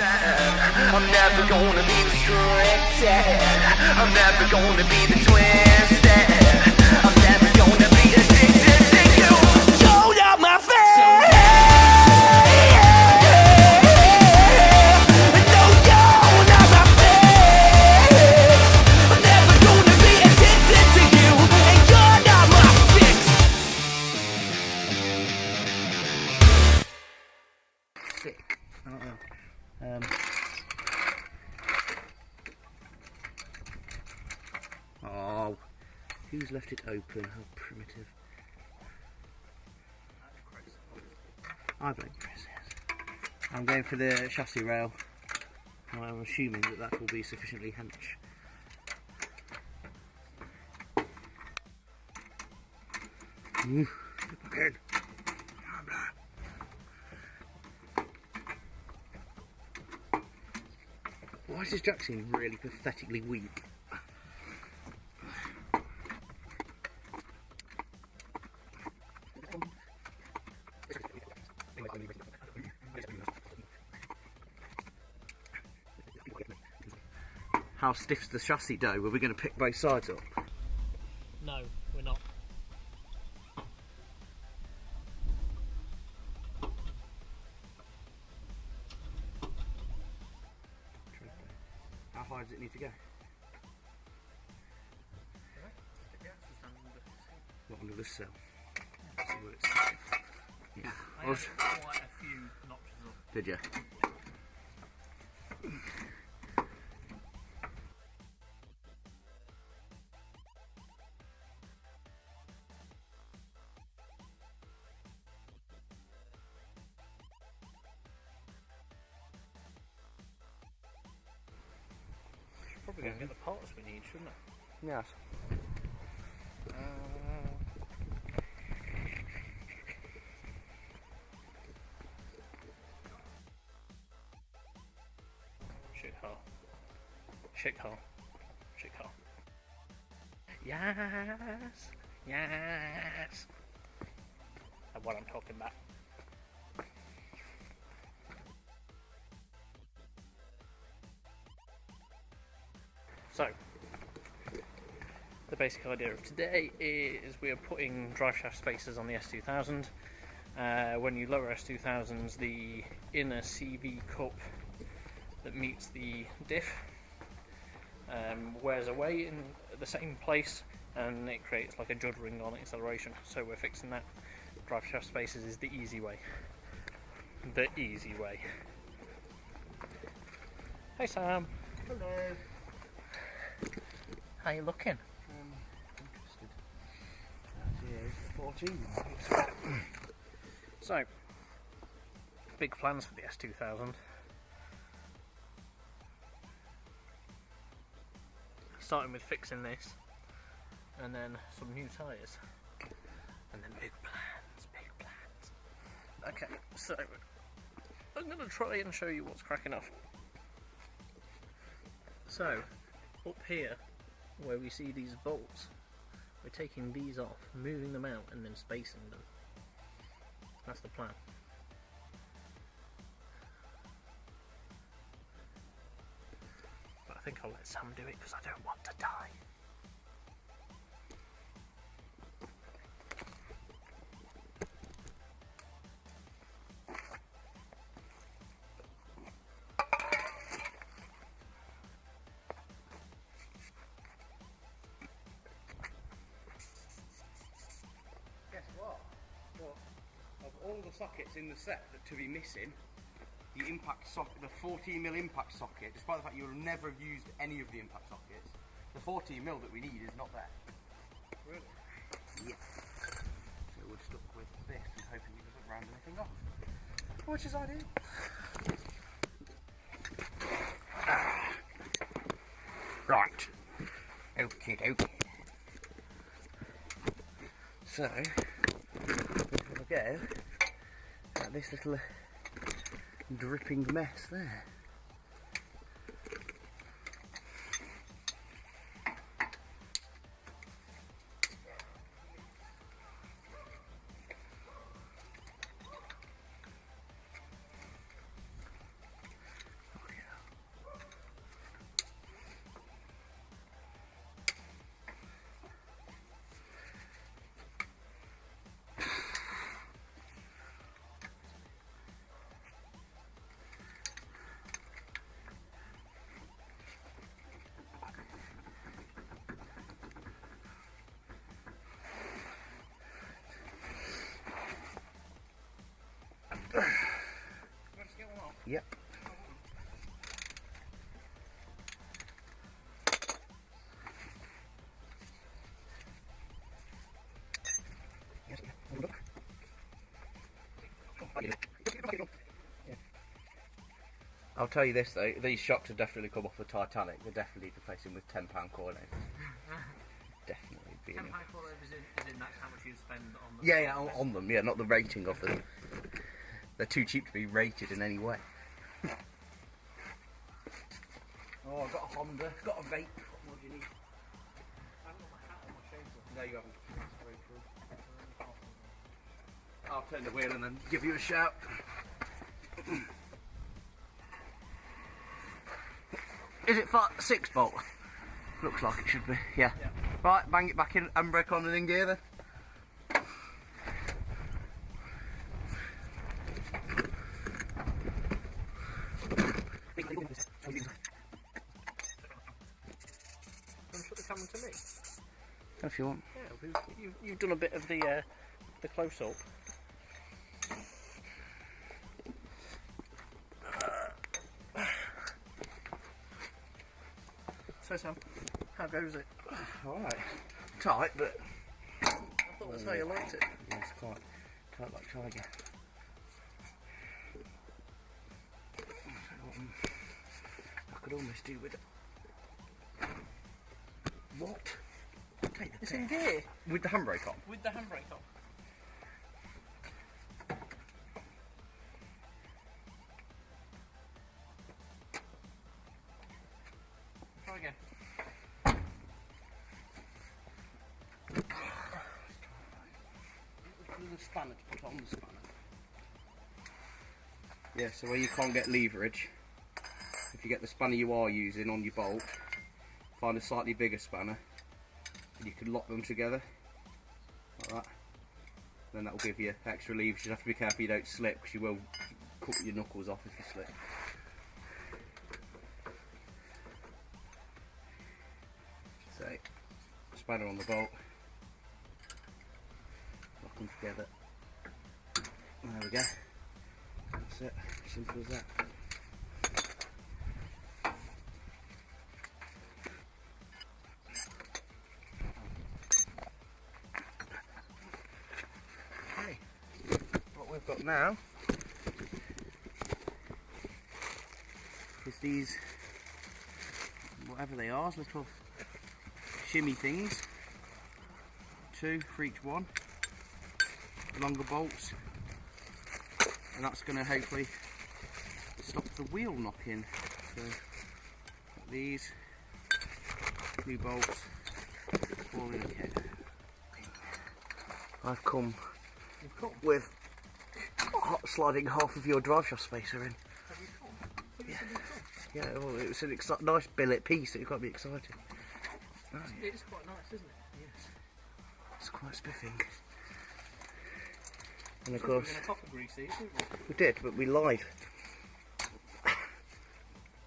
I'm never gonna be restricted. I'm never gonna be the twisted. I'm never gonna be addicted to you. Hold up my face. No, you're not my fix. I'm never gonna be addicted to you, and you're not my fix. Sick. I don't know. Oh, who's left it open? How primitive. I blame Chris, yes. I'm going for the chassis rail. I'm assuming that that will be sufficiently hench. Get back in. Why does this jack seem really pathetically weak? How stiff's the chassis dough? Were we going to pick both sides up? No, we're not. How high does it need to go? What, under this cell? See what it's yeah. I had quite a few notches up. Did you? Probably going to get the parts we need, shouldn't it? Yes. Shithole. Shithole. Shithole. Yes! Yes! That's what I'm talking about. So, the basic idea of today is we are putting driveshaft spacers on the S2000. When you lower S2000s, the inner CV cup that meets the diff wears away in the same place, and it creates like a juddering on acceleration. So we're fixing that. Driveshaft spacers is the easy way. The easy way. Hey Sam. Hello. How you looking? Interested. 14. So, big plans for the S2000. Starting with fixing this, and then some new tyres, and then big plans, big plans. Okay, so I'm going to try and show you what's cracking off. So, up here, where we see these bolts, we're taking these off, moving them out, and then spacing them. That's the plan. But I think I'll let Sam do it because I don't want to die. Guess what? What? Of all the sockets in the set that to be missing, the impact socket, the 14mm impact socket, despite the fact you will never have used any of the impact sockets, the 14mm that we need is not there. Really? Yeah. So we're stuck with this and hoping it doesn't round anything off. Which is ideal. Right. Okay, okay. So, we'll go at this little dripping mess there. I'll tell you this though, these shocks have definitely come off the Titanic. They're definitely replacing with £10 coin overs. Definitely being. £10 coil overs is in that's how much you spend on them. Yeah, on them. Yeah, not the rating of them. They're too cheap to be rated in any way. Oh, I've got a Honda, got a vape. What more do you need? I haven't got my hat on my shades. No, you haven't. I'll turn the wheel and then give you a shout. Is it 6 bolt? Looks like it should be, yeah. Right, bang it back in, handbrake on and in gear then. Put the camera to me. If you want. Yeah, you've done a bit of the close up. So Sam, how goes it? Alright. Tight, but I thought that's how you liked it. yeah, it's quite tight like Saga. I could almost do with it. What? Take the It's piss. in gear With the handbrake on? with the handbrake on. Try again. The spanner to put on the spanner. Yeah, so where you can't get leverage, if you get the spanner you are using on your bolt, find a slightly bigger spanner, and you can lock them together, like that. Then that will give you extra leverage. You have to be careful you don't slip, because you will cut your knuckles off if you slip. So, spanner on the bolt, lock them together. There we go. That's it. Simple as that. Okay. What we've got now is these, whatever they are, little shimmy things. 2 for each one. Longer bolts. And that's going to hopefully stop the wheel knocking. So got these 2 bolts all in a kit. I've come with sliding half of your driveshaft spacer in. Yeah, well, it was an nice billet piece. It's got to be exciting. It's quite nice, isn't it? Yes, it's quite spiffing. And of We're course, going to copper grease these, didn't we? we did, but we lied.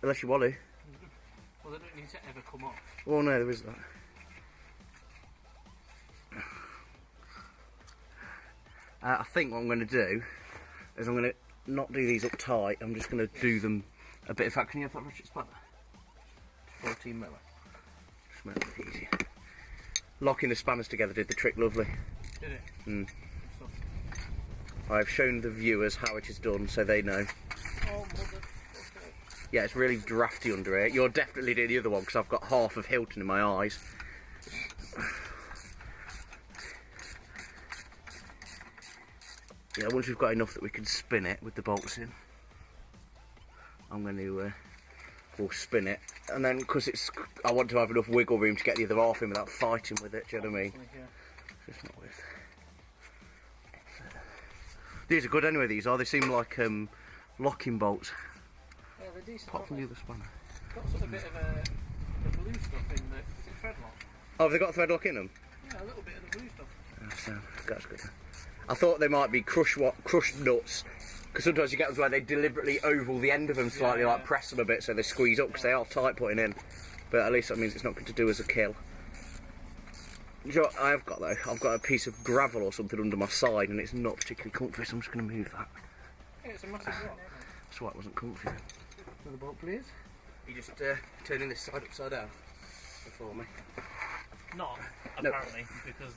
Unless you want to. Well, they don't need to ever come off. Oh no, there is that. I think what I'm going to do is I'm going to not do these up tight. I'm just going to do them a bit. In fact, can you have that ratchet spanner? 14 miller. Just make it easier. Locking the spanners together did the trick lovely. Did it? Mm. Good stuff. I've shown the viewers how it is done so they know. Oh, mother. Yeah, it's really drafty under here. You're definitely doing the other one because I've got half of Hilton in my eyes. Yeah, once we've got enough that we can spin it with the bolts in, I'm going to we'll spin it, and then because I want to have enough wiggle room to get the other half in without fighting with it. Do you know what I mean? Yeah. It's not worth. These are good anyway. These are. They seem like locking bolts. Yeah, they're decent. Apart from the other spanner. Got sort of a bit of the blue stuff in the. Is it thread lock? Oh, have they got a thread lock in them? Yeah, a little bit of the blue stuff. That's good. I thought they might be crushed nuts, because sometimes you get them where they deliberately oval the end of them slightly, like press them a bit so they squeeze up, because they are tight putting in. But at least that means it's not going to do as a kill. Do you know what I have got though? I've got a piece of gravel or something under my side, and it's not particularly comfy, so I'm just going to move that. Yeah, it's a massive rock. That's why it wasn't comfy. Another bolt, please. You just turning this side upside down before me. Not, No. apparently, because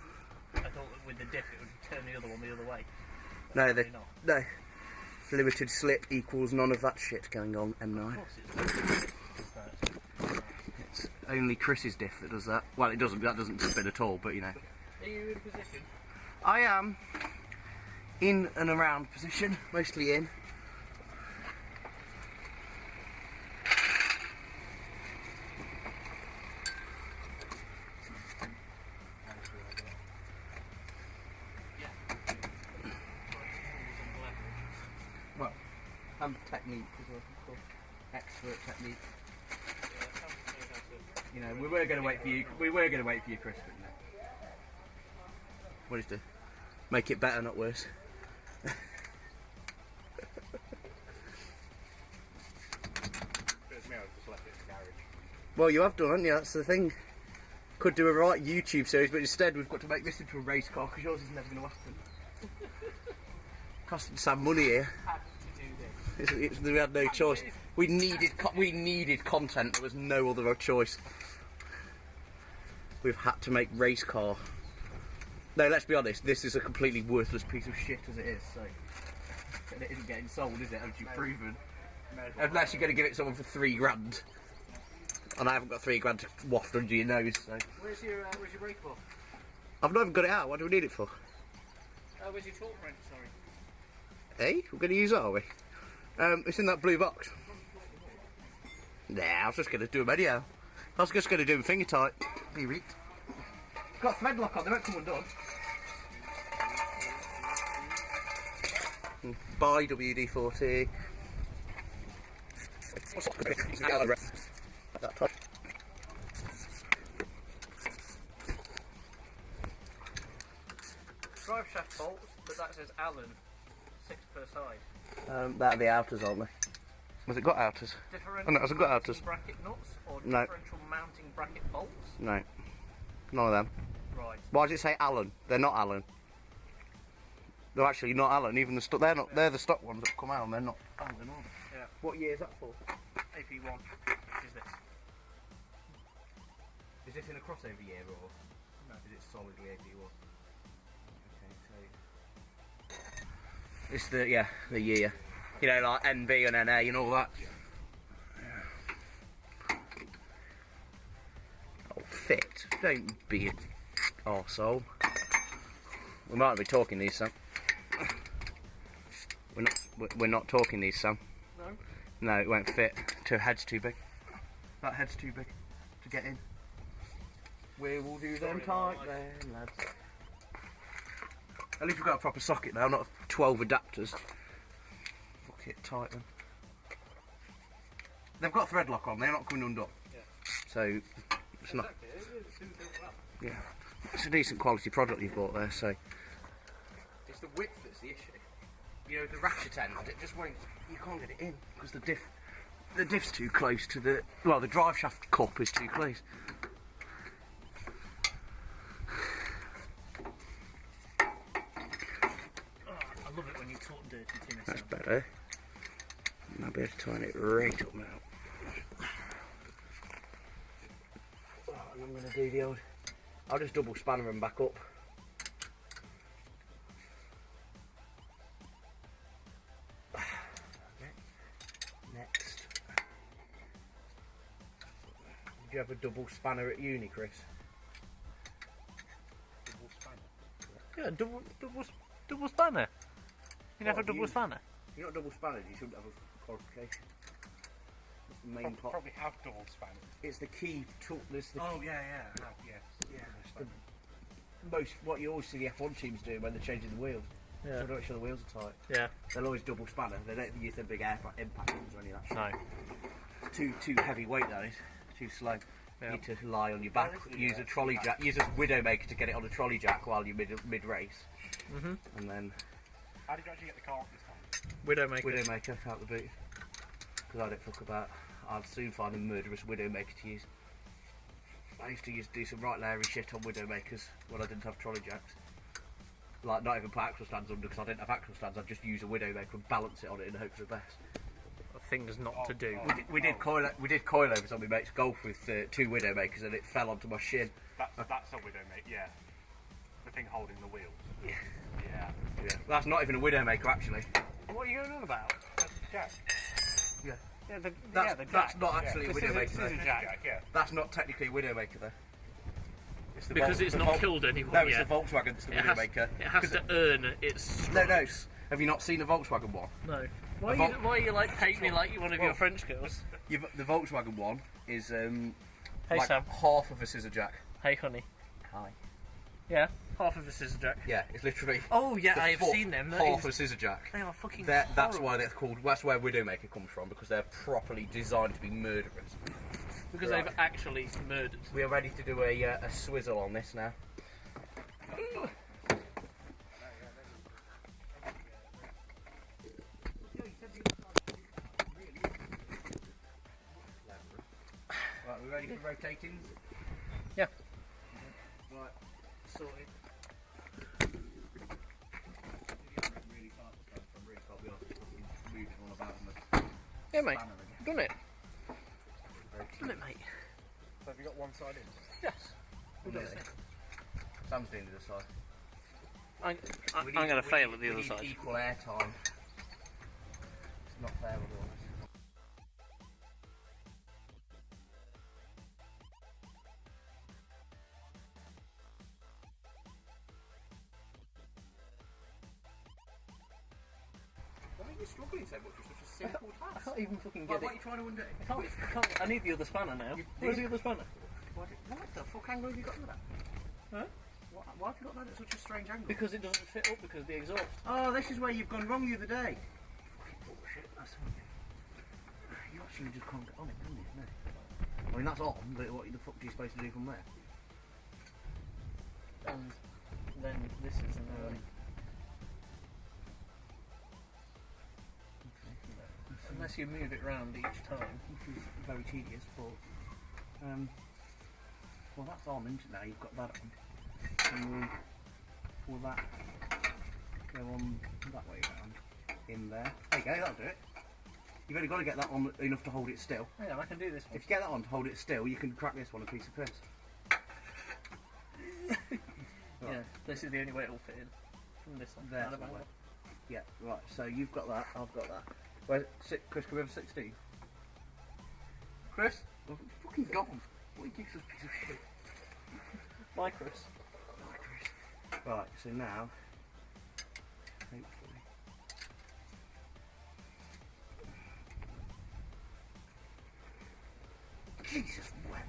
I thought that with the diff it would turn the other one the other way. No, Apparently not. no. Limited slip equals none of that shit going on, M9. It's only Chris's diff that does that. Well, it doesn't. That doesn't spin at all. But you know. Are you in position? I am in and around position, mostly in. Well, and technique as well, of course. Expert technique. You know, we were going to wait for you. We were going to wait for you, Chris, but no. What is it? Make it better, not worse. Well, you have done, haven't you? That's the thing. Could do a right YouTube series, but instead we've got to make this into a race car because yours is never going to last them. Costing some money here. We had no choice. We needed content. There was no other choice. We've had to make race car. No, let's be honest. This is a completely worthless piece of shit as it is. So it isn't getting sold, is it? As you've proven. Unless you're going to give it someone for £3 grand. And I haven't got £3 to waft under your nose. So. Where's your brake for? I've not even got it out. What do we need it for? Where's your torque wrench? Sorry. Hey, we're going to use it, are we? It's in that blue box. Nah, I was just going to do them anyhow. I was just going to do them finger tight. Be weak. Got a thread lock on, they won't come undone. Bye, WD-40. Driveshaft bolts, but that says Allen. 6 per side. That are the outers, aren't they? Has it got outers? Differential Oh, no, it hasn't got mounting outers. bracket nuts or No. differential mounting bracket bolts? No. None of them. Right. Why does it say Allen? They're not Allen. They're actually not Allen. Even the stock. They're not. They're the stock ones that come out, and they're not Allen, are they? Yeah. What year is that for? AP1. Which is this? Is this in a crossover year or? No. Is it solidly AP1? Okay, so it's the the year. You know, like NB and NA and all that. Yeah. Oh, fit. Don't be an arsehole. We might be talking these, Sam. We're not talking these, Sam. No. No, it won't fit. Head's too big. That head's too big to get in. We will do them tight then, lads. At least we've got a proper socket now, not 12 adapters. Fuck it, tight then. They've got thread lock on, they're not coming undone. Yeah. So, it's not... Yeah. It's a decent quality product you've bought there, so... It's the width that's the issue. You know, the ratchet end, it just won't... You can't get it in, because the diff's too close to the... Well, the drive shaft cup is too close. I love it when you talk dirty to me. That's better. I'll be able to tighten it right up now. Oh, and I'm going to do the old... I'll just double spanner them back up. Okay. Next. Did you have a double spanner at uni, Chris? Double spanner. Yeah, Double spanner. You never What, double you- spanner. You're not double spannered, you shouldn't have a qualification. That's the main part. Probably have double spanner. It's the key tool. It's the Oh key, yeah, yes. yeah, it's the most what you always see the F1 teams doing when they're changing the wheels. Yeah. So to make sure the wheels are tight. Yeah. They'll always double spanner. They don't use them big impact ones or any of that shit. No. Too heavy weight that is. Too slow. Yeah. You need to lie on your back. Use a trolley jack. Use a Widowmaker to get it on a trolley jack while you're mid race. Mhm. And then How did you actually get the car off this time? Widowmaker. Widowmaker out the boot. Because I don't fuck about. I'd soon find a murderous Widowmaker to use. I used to do some right Larry shit on Widowmakers when I didn't have trolley jacks. Like, not even put axle stands under because I didn't have axle stands. I'd just use a Widowmaker and balance it on it and hope for the best. Things not to do. We did coilovers on my mate's golf with 2 Widowmakers and it fell onto my shin. That's a Widowmaker, yeah. The thing holding the wheels. Yeah. Yeah. Yeah. That's not even a Widowmaker actually. What are you going on about? Jack. Yeah. Yeah, the That's jack. not actually a The Widowmaker. scissor though. jack. Yeah. That's not technically a Widowmaker though. It's the Because Vol- it's the not Vol- killed anyone No, it's yet. the Volkswagen that's the It has, Widowmaker. it has to earn its No, no. stripes. Have you not seen a Volkswagen one? No. Why The are you like paint me like you're one of your Well- French girls? The Volkswagen one is Hey like Sam. half of a scissor jack. Hey honey. Hi. Yeah, half of a scissor jack. Yeah, it's literally. Oh yeah, the I have foot seen them. That Half is- of a scissor jack. They are fucking That's horrible. why they're called. That's where Widowmaker comes from, because they're properly designed to be murderers. Because Right. they've actually murdered. We are ready to do a swizzle on this now. Right, we ready for rotating? Yeah. Right, sorted. Really fast, I'm really can't be honest. Moving all about in the Yeah, mate. spanner again. Done it. Very Done it, mate. So have you got one side in? Yes. We've done it. Sam's doing the other side. I'm going to fail at the other side. Equal air time. It's not fair otherwise. Why are you struggling so much with such a simple I task? can't even fucking Why get are it. you trying to undo it? I need the other spanner now. Where's the other spanner? What the fuck angle have you got with that? Huh? Why have you got that at such a strange angle? Because it doesn't fit up because of the exhaust. Oh, this is where you've gone wrong the other day. Fucking bullshit. That's you actually just can't get on it, can you? No. I mean, that's on, but what the fuck are you supposed to do from there? And then this is an unless you move it round each time. Which is very tedious, but well, that's on, isn't it? Now you've got that on. And will that go on that way around in there? There you go, that'll do it. You've only got to get that on enough to hold it still. Yeah, I can do this one. If you get that on to hold it still, you can crack this one a piece of piss. Yeah, this is the only way it'll fit in. From this one. There, Out of somewhere. angle. Yeah, right, so you've got that, I've got that. Where, Chris, can we have 16? Chris? Oh, fucking gone. What are you useless piece of shit? Bye, Chris. Right, so now, hopefully. Jesus, wet.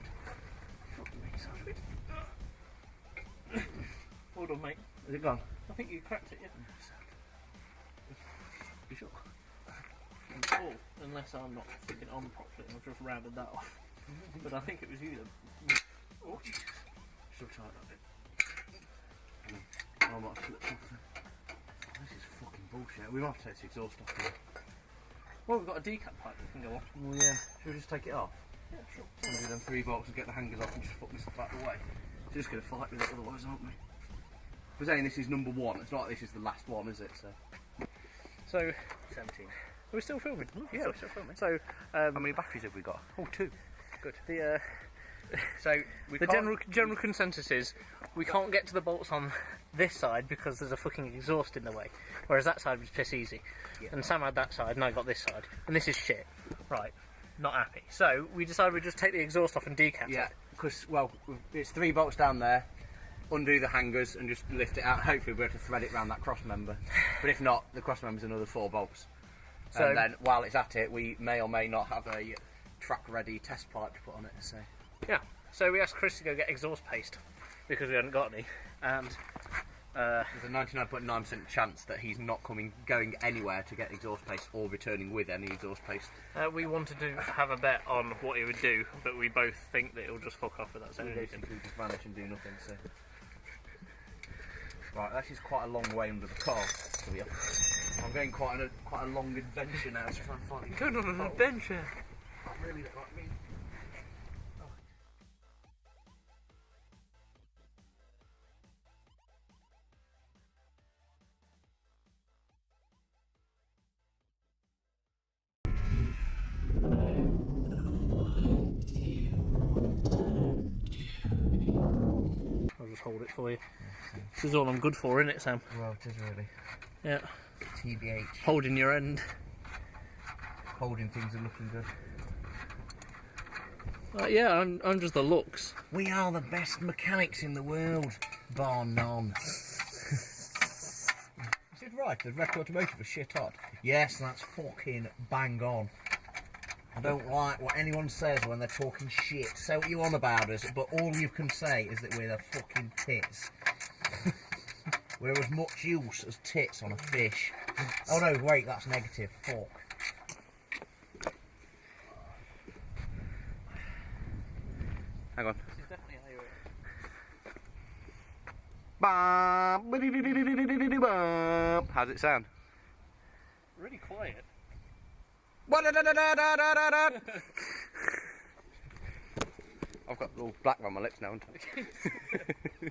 Fuck me, sorry. Hold on, mate. Is it gone? I think you cracked it, yeah. You sure? Oh, unless I'm not fitting on properly, I've just rounded that off. But I think it was you that. Oh, Jesus. Still tight that bit. I might have slipped off there. This is fucking bullshit. We might have to take the exhaust off here. Well, we've got a decap pipe that can go off. Well, yeah. Should we just take it off? Yeah, sure. And do them 3 bolts and get the hangers off and just fuck this stuff out of the way. We're just going to fight with it otherwise, aren't we? We're saying this is number 1. It's not like this is the last one, is it? So, 17. are we still filming? Yeah, we're still filming. So, How many batteries have we got? Oh, 2. Good. the So, we the can't- general consensus is we can't get to the bolts on this side because there's a fucking exhaust in the way, whereas that side was piss easy. Yeah. And Sam had that side, and I got this side, and this is shit. Right, not happy. So we decided we'd just take the exhaust off and decap Yeah, it. because, well, it's 3 bolts down there. Undo the hangers and just lift it out. Hopefully we'll be able to thread it around that cross member. But if not, the cross member's another 4 bolts. So- And then while it's at it, we may or may not have a track-ready test pipe to put on it. So Yeah. So we asked Chris to go get exhaust paste because we hadn't got any, and there's a 99.9% chance that he's not going anywhere to get exhaust paste or returning with any exhaust paste. we wanted to have a bet on what he would do, but we both think that it'll just fuck off without So saying we anything. basically just vanish and do nothing. So right, that's just quite a long way under the car. So I'm going quite a long adventure now to try and find. Going on an adventure. I really don't like me. I'll just hold it for you. This is all I'm good for, isn't it, Sam? Well, it is really. Yeah. TBH. Holding your end. Holding things are looking good. Yeah, I'm just the looks. We are the best mechanics in the world, bar none. Is it right? The Racekor automotive was shit hot. Yes, that's fucking bang on. I don't like what anyone says when they're talking shit. Say what you want about us, but all you can say is that we're the fucking tits. We're as much use as tits on a fish. Oh no, wait, that's negative. Fuck. Hang on. This is definitely how you How's it sound? Really quiet. I've got all black on my lips now, haven't I?